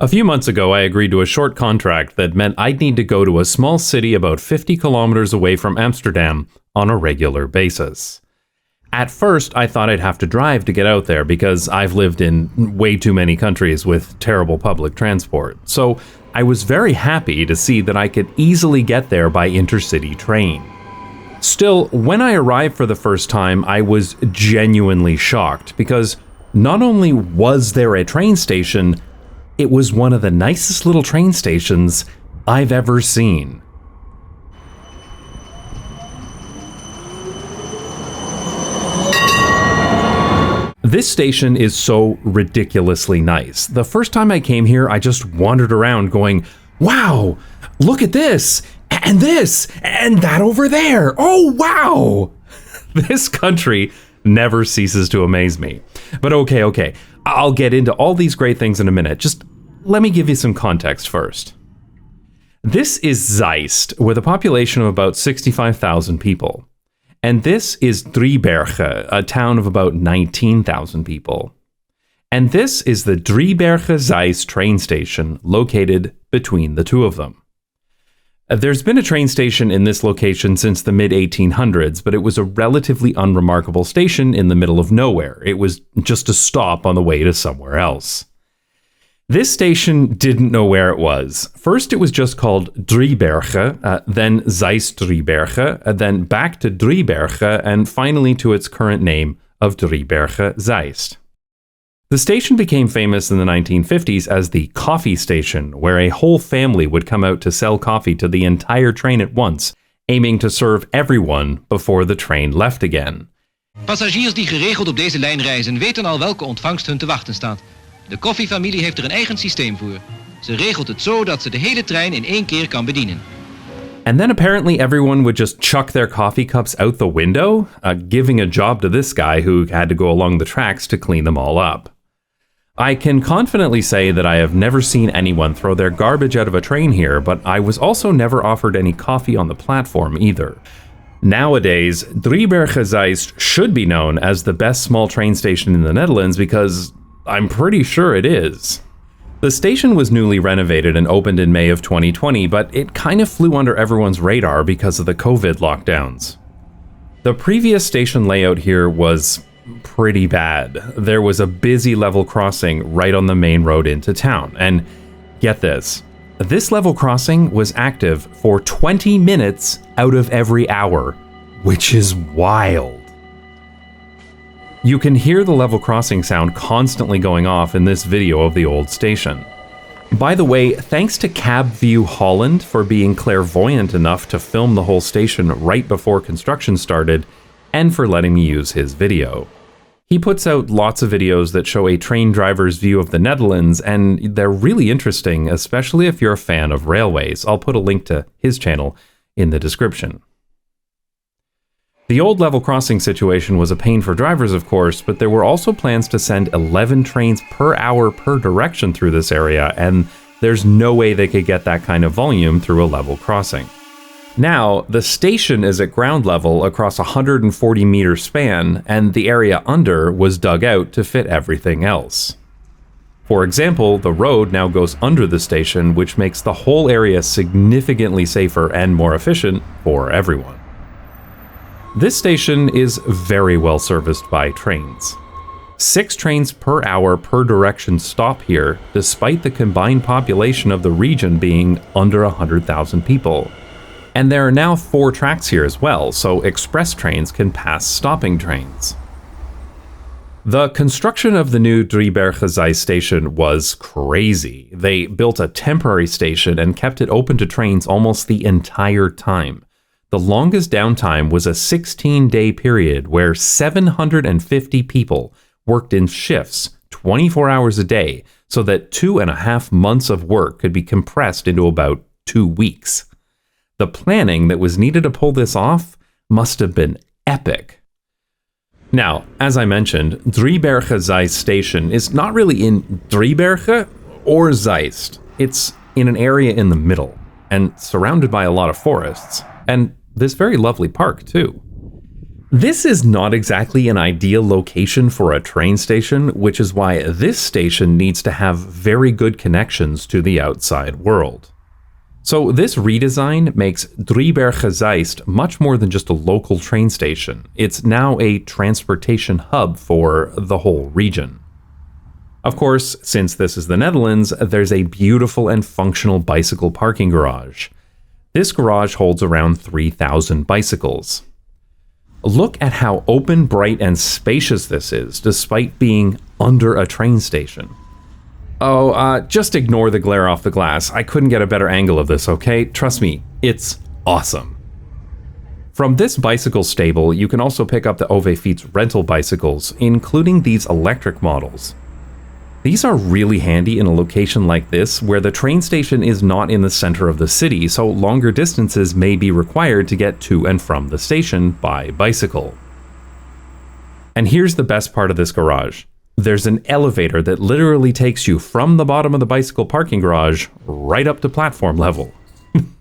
A few months ago, I agreed to a short contract that meant I'd need to go to a small city about 50 kilometers away from Amsterdam on a regular basis. At first, I thought I'd have to drive to get out there because I've lived in way too many countries with terrible public transport. So I was very happy to see that I could easily get there by intercity train. Still, when I arrived for the first time, I was genuinely shocked because not only was there a train station, it was one of the nicest little train stations I've ever seen. This station is so ridiculously nice. The first time I came here, I just wandered around going, wow, look at this, and that over there. Oh, wow. This country never ceases to amaze me. But okay. I'll get into all these great things in a minute. Just let me give you some context first. This is Zeist, with a population of about 65,000 people. And this is Driebergen, a town of about 19,000 people. And this is the Driebergen-Zeist train station, located between the two of them. There's been a train station in this location since the mid-1800s, but it was a relatively unremarkable station in the middle of nowhere. It was just a stop on the way to somewhere else. This station didn't know where it was. First, it was just called Driebergen, then Zeist-Driebergen, then back to Driebergen, and finally to its current name of Driebergen-Zeist. The station became famous in the 1950s as the coffee station, where a whole family would come out to sell coffee to the entire train at once, aiming to serve everyone before the train left again. Passagiers die geregeld op deze lijn reizen weten al welke ontvangst hun te wachten staat. De koffiefamilie heeft er een eigen systeem voor. Ze regelt het zo dat ze de hele trein in één keer kan bedienen. And then apparently everyone would just chuck their coffee cups out the window, giving a job to this guy who had to go along the tracks to clean them all up. I can confidently say that I have never seen anyone throw their garbage out of a train here, but I was also never offered any coffee on the platform either. Nowadays, Driebergen-Zeist should be known as the best small train station in the Netherlands because I'm pretty sure it is. The station was newly renovated and opened in May of 2020, but it kind of flew under everyone's radar because of the COVID lockdowns. The previous station layout here was pretty bad. There was a busy level crossing right on the main road into town, and get this level crossing was active for 20 minutes out of every hour, which is wild. You can hear the level crossing sound constantly going off in this video of the old station. By the way, thanks to CabView Holland for being clairvoyant enough to film the whole station right before construction started, and for letting me use his video. He puts out lots of videos that show a train driver's view of the Netherlands, and they're really interesting, especially if you're a fan of railways. I'll put a link to his channel in the description. The old level crossing situation was a pain for drivers, of course, but there were also plans to send 11 trains per hour per direction through this area, and there's no way they could get that kind of volume through a level crossing. Now, the station is at ground level across a 140-meter span, and the area under was dug out to fit everything else. For example, the road now goes under the station, which makes the whole area significantly safer and more efficient for everyone. This station is very well serviced by trains. 6 trains per hour per direction stop here, despite the combined population of the region being under 100,000 people. And there are now 4 tracks here as well, so express trains can pass stopping trains. The construction of the new Driebergen-Zeist station was crazy. They built a temporary station and kept it open to trains almost the entire time. The longest downtime was a 16-day period where 750 people worked in shifts 24 hours a day so that 2.5 months of work could be compressed into about 2 weeks. The planning that was needed to pull this off must have been epic. Now, as I mentioned, Driebergen-Zeist station is not really in Driebergen or Zeist. It's in an area in the middle and surrounded by a lot of forests, and this very lovely park too. This is not exactly an ideal location for a train station, which is why this station needs to have very good connections to the outside world. So this redesign makes Driebergen Zeist much more than just a local train station. It's now a transportation hub for the whole region. Of course, since this is the Netherlands, there's a beautiful and functional bicycle parking garage. This garage holds around 3,000 bicycles. Look at how open, bright, and spacious this is, despite being under a train station. Oh, just ignore the glare off the glass. I couldn't get a better angle of this, okay? Trust me, it's awesome. From this bicycle stable, you can also pick up the OV Fiets rental bicycles, including these electric models. These are really handy in a location like this, where the train station is not in the center of the city, so longer distances may be required to get to and from the station by bicycle. And here's the best part of this garage. There's an elevator that literally takes you from the bottom of the bicycle parking garage right up to platform level.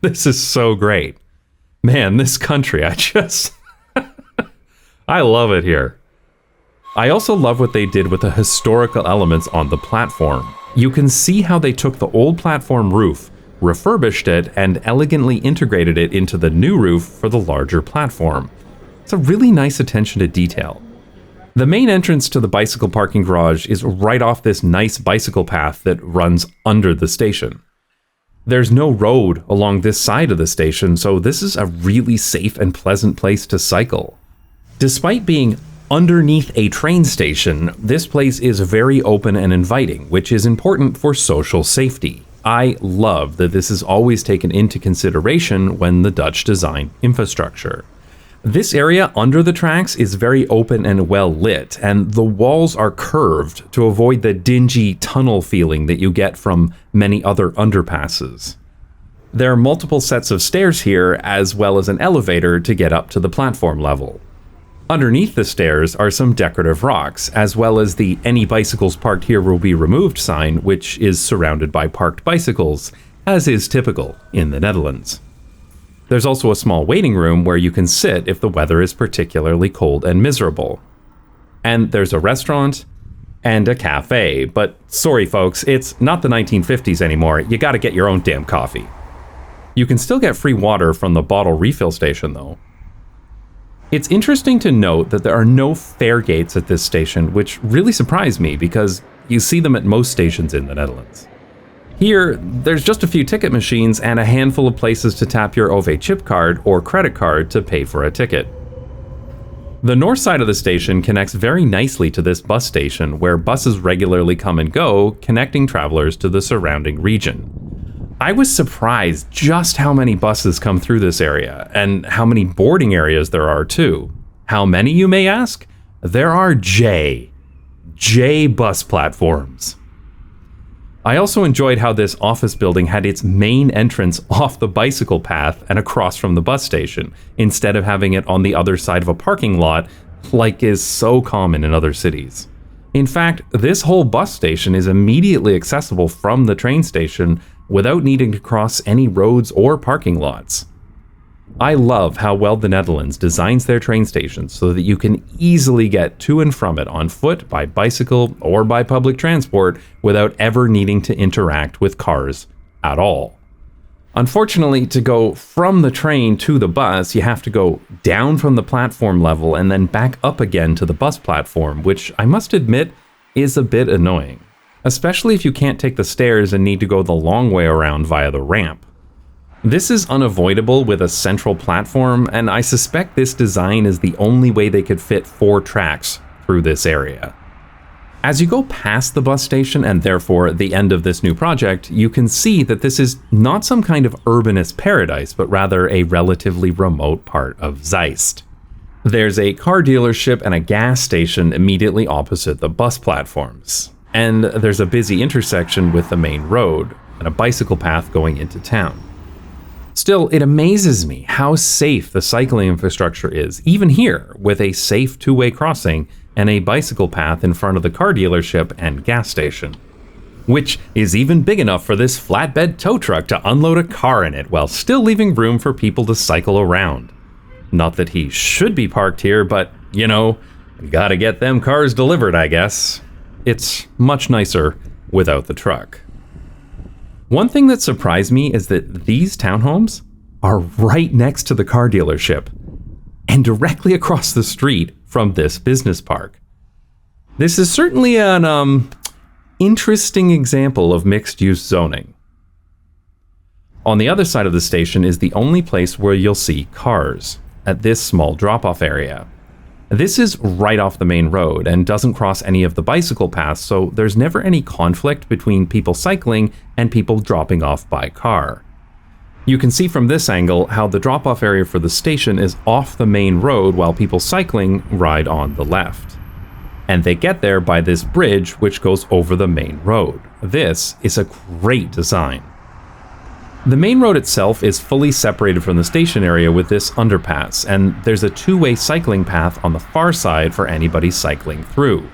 This is so great. Man, this country, I love it here. I also love what they did with the historical elements on the platform. You can see how they took the old platform roof, refurbished it, and elegantly integrated it into the new roof for the larger platform. It's a really nice attention to detail. The main entrance to the bicycle parking garage is right off this nice bicycle path that runs under the station. There's no road along this side of the station, so this is a really safe and pleasant place to cycle. Despite being underneath a train station, this place is very open and inviting, which is important for social safety. I love that this is always taken into consideration when the Dutch design infrastructure. This area under the tracks is very open and well lit, and the walls are curved to avoid the dingy tunnel feeling that you get from many other underpasses. There are multiple sets of stairs here, as well as an elevator to get up to the platform level. Underneath the stairs are some decorative rocks, as well as the "Any bicycles parked here will be removed" sign, which is surrounded by parked bicycles, as is typical in the Netherlands. There's also a small waiting room where you can sit if the weather is particularly cold and miserable. And there's a restaurant and a cafe, but sorry folks, it's not the 1950s anymore. You gotta get your own damn coffee. You can still get free water from the bottle refill station though. It's interesting to note that there are no fare gates at this station, which really surprised me because you see them at most stations in the Netherlands. Here, there's just a few ticket machines and a handful of places to tap your OV chip card or credit card to pay for a ticket. The north side of the station connects very nicely to this bus station, where buses regularly come and go, connecting travelers to the surrounding region. I was surprised just how many buses come through this area, and how many boarding areas there are too. How many, you may ask? There are J bus platforms. I also enjoyed how this office building had its main entrance off the bicycle path and across from the bus station, instead of having it on the other side of a parking lot, like is so common in other cities. In fact, this whole bus station is immediately accessible from the train station without needing to cross any roads or parking lots. I love how well the Netherlands designs their train stations so that you can easily get to and from it on foot, by bicycle, or by public transport without ever needing to interact with cars at all. Unfortunately, to go from the train to the bus, you have to go down from the platform level and then back up again to the bus platform, which I must admit is a bit annoying, especially if you can't take the stairs and need to go the long way around via the ramp. This is unavoidable with a central platform, and I suspect this design is the only way they could fit 4 tracks through this area. As you go past the bus station, and therefore the end of this new project, you can see that this is not some kind of urbanist paradise, but rather a relatively remote part of Zeist. There's a car dealership and a gas station immediately opposite the bus platforms, and there's a busy intersection with the main road and a bicycle path going into town. Still, it amazes me how safe the cycling infrastructure is, even here, with a safe 2-way crossing and a bicycle path in front of the car dealership and gas station, which is even big enough for this flatbed tow truck to unload a car in it while still leaving room for people to cycle around. Not that he should be parked here, but, gotta get them cars delivered, I guess. It's much nicer without the truck. One thing that surprised me is that these townhomes are right next to the car dealership and directly across the street from this business park. This is certainly an interesting example of mixed-use zoning. On the other side of the station is the only place where you'll see cars, at this small drop-off area. This is right off the main road and doesn't cross any of the bicycle paths, so there's never any conflict between people cycling and people dropping off by car. You can see from this angle how the drop-off area for the station is off the main road while people cycling ride on the left. And they get there by this bridge which goes over the main road. This is a great design. The main road itself is fully separated from the station area with this underpass, and there's a two-way cycling path on the far side for anybody cycling through.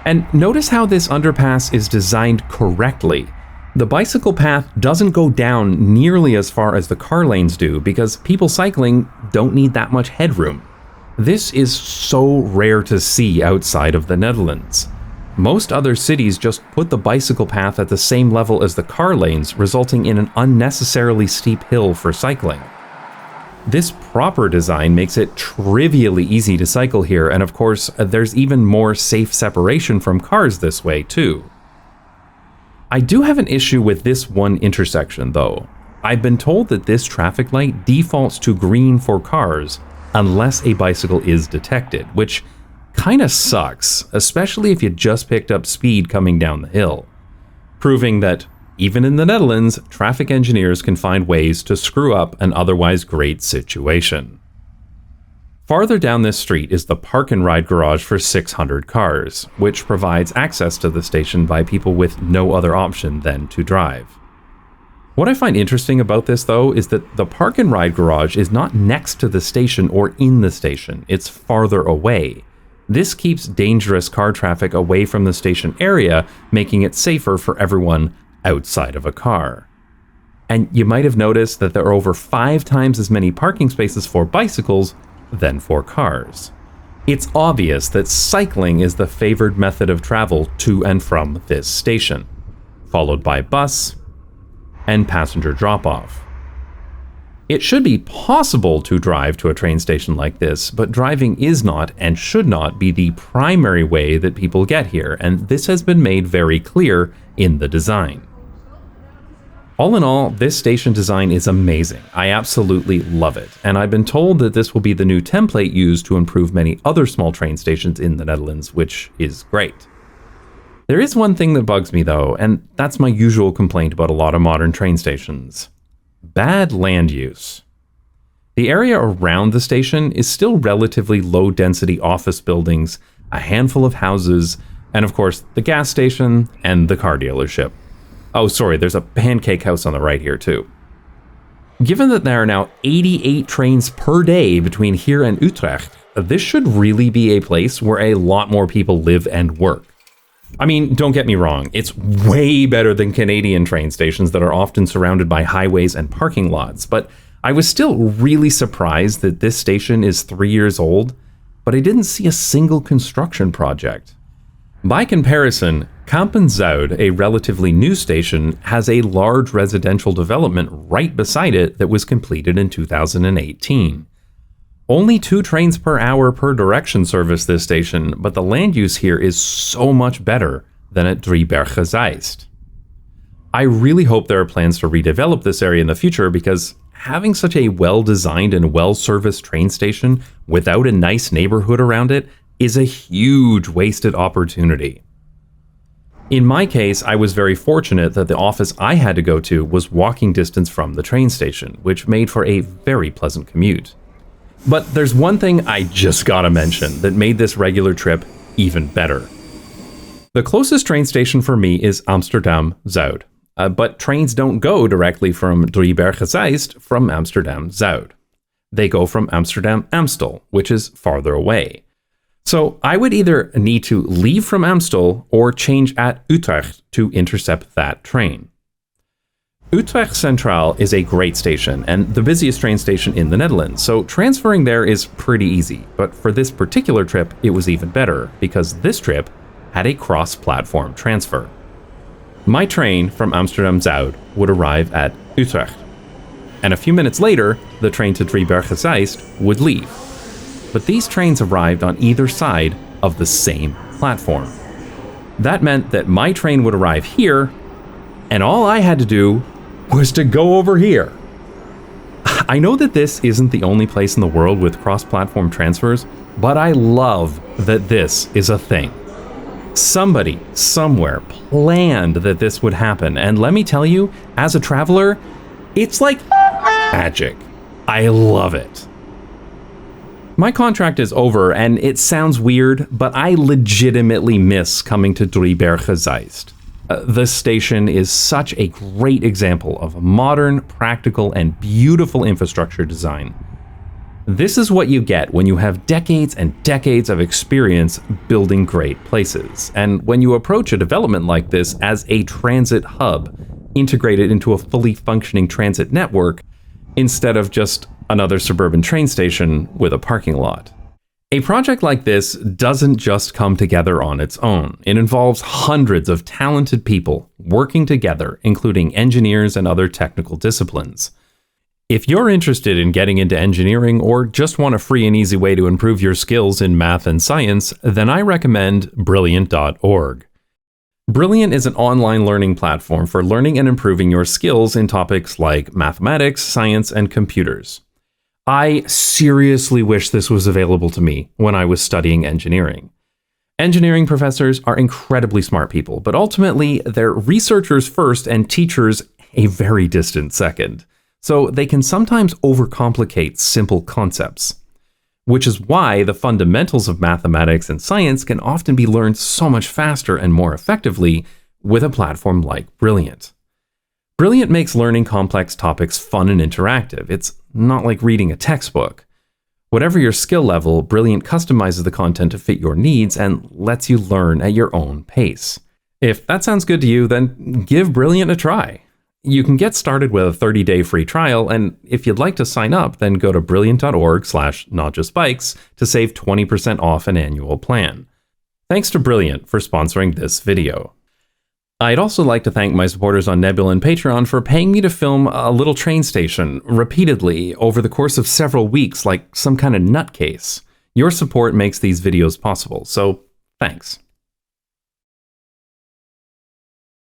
And notice how this underpass is designed correctly. The bicycle path doesn't go down nearly as far as the car lanes do because people cycling don't need that much headroom. This is so rare to see outside of the Netherlands. Most other cities just put the bicycle path at the same level as the car lanes, resulting in an unnecessarily steep hill for cycling. This proper design makes it trivially easy to cycle here, and of course, there's even more safe separation from cars this way too. I do have an issue with this one intersection though. I've been told that this traffic light defaults to green for cars unless a bicycle is detected, which kinda sucks, especially if you just picked up speed coming down the hill. Proving that, even in the Netherlands, traffic engineers can find ways to screw up an otherwise great situation. Farther down this street is the park and ride garage for 600 cars, which provides access to the station by people with no other option than to drive. What I find interesting about this though is that the park and ride garage is not next to the station or in the station, it's farther away. This keeps dangerous car traffic away from the station area, making it safer for everyone outside of a car. And you might have noticed that there are over 5 times as many parking spaces for bicycles than for cars. It's obvious that cycling is the favored method of travel to and from this station, followed by bus and passenger drop-off. It should be possible to drive to a train station like this, but driving is not and should not be the primary way that people get here, and this has been made very clear in the design. All in all, this station design is amazing. I absolutely love it, and I've been told that this will be the new template used to improve many other small train stations in the Netherlands, which is great. There is one thing that bugs me though, and that's my usual complaint about a lot of modern train stations. Bad land use. The area around the station is still relatively low-density office buildings, a handful of houses, and of course the gas station and the car dealership. Oh, sorry, there's a pancake house on the right here too. Given that there are now 88 trains per day between here and Utrecht, this should really be a place where a lot more people live and work. I mean, don't get me wrong, it's way better than Canadian train stations that are often surrounded by highways and parking lots, but I was still really surprised that this station is 3 years old, but I didn't see a single construction project. By comparison, Kampen-Zuid, a relatively new station, has a large residential development right beside it that was completed in 2018. Only 2 trains per hour per direction service this station, but the land use here is so much better than at Driebergen-Zeist. I really hope there are plans to redevelop this area in the future because having such a well-designed and well-serviced train station without a nice neighborhood around it is a huge wasted opportunity. In my case, I was very fortunate that the office I had to go to was walking distance from the train station, which made for a very pleasant commute. But there's one thing I just gotta mention that made this regular trip even better. The closest train station for me is Amsterdam-Zuid, but trains don't go directly from Driebergen-Zeist from Amsterdam-Zuid. They go from Amsterdam-Amstel, which is farther away. So I would either need to leave from Amstel or change at Utrecht to intercept that train. Utrecht Centraal is a great station and the busiest train station in the Netherlands, so transferring there is pretty easy. But for this particular trip, it was even better, because this trip had a cross-platform transfer. My train from Amsterdam Zuid would arrive at Utrecht, and a few minutes later, the train to Driebergen-Zeist would leave. But these trains arrived on either side of the same platform. That meant that my train would arrive here, and all I had to do was to go over here. I know that this isn't the only place in the world with cross-platform transfers, but I love that this is a thing. Somebody, somewhere, planned that this would happen, and let me tell you, as a traveler, it's like magic. I love it. My contract is over, and it sounds weird, but I legitimately miss coming to Driebergen-Zeist. This station is such a great example of modern, practical, and beautiful infrastructure design. This is what you get when you have decades and decades of experience building great places, and when you approach a development like this as a transit hub, integrated into a fully functioning transit network, instead of just another suburban train station with a parking lot. A project like this doesn't just come together on its own. It involves hundreds of talented people working together, including engineers and other technical disciplines. If you're interested in getting into engineering or just want a free and easy way to improve your skills in math and science, then I recommend Brilliant.org. Brilliant is an online learning platform for learning and improving your skills in topics like mathematics, science, and computers. I seriously wish this was available to me when I was studying engineering. Engineering professors are incredibly smart people, but ultimately they're researchers first and teachers a very distant second. So they can sometimes overcomplicate simple concepts, which is why the fundamentals of mathematics and science can often be learned so much faster and more effectively with a platform like Brilliant. Brilliant makes learning complex topics fun and interactive. It's not like reading a textbook. Whatever your skill level, Brilliant customizes the content to fit your needs and lets you learn at your own pace. If that sounds good to you, then give Brilliant a try. You can get started with a 30-day free trial, and if you'd like to sign up, then go to brilliant.org/notjustbikes to save 20% off an annual plan. Thanks to Brilliant for sponsoring this video. I'd also like to thank my supporters on Nebula and Patreon for paying me to film a little train station repeatedly over the course of several weeks like some kind of nutcase. Your support makes these videos possible, so thanks.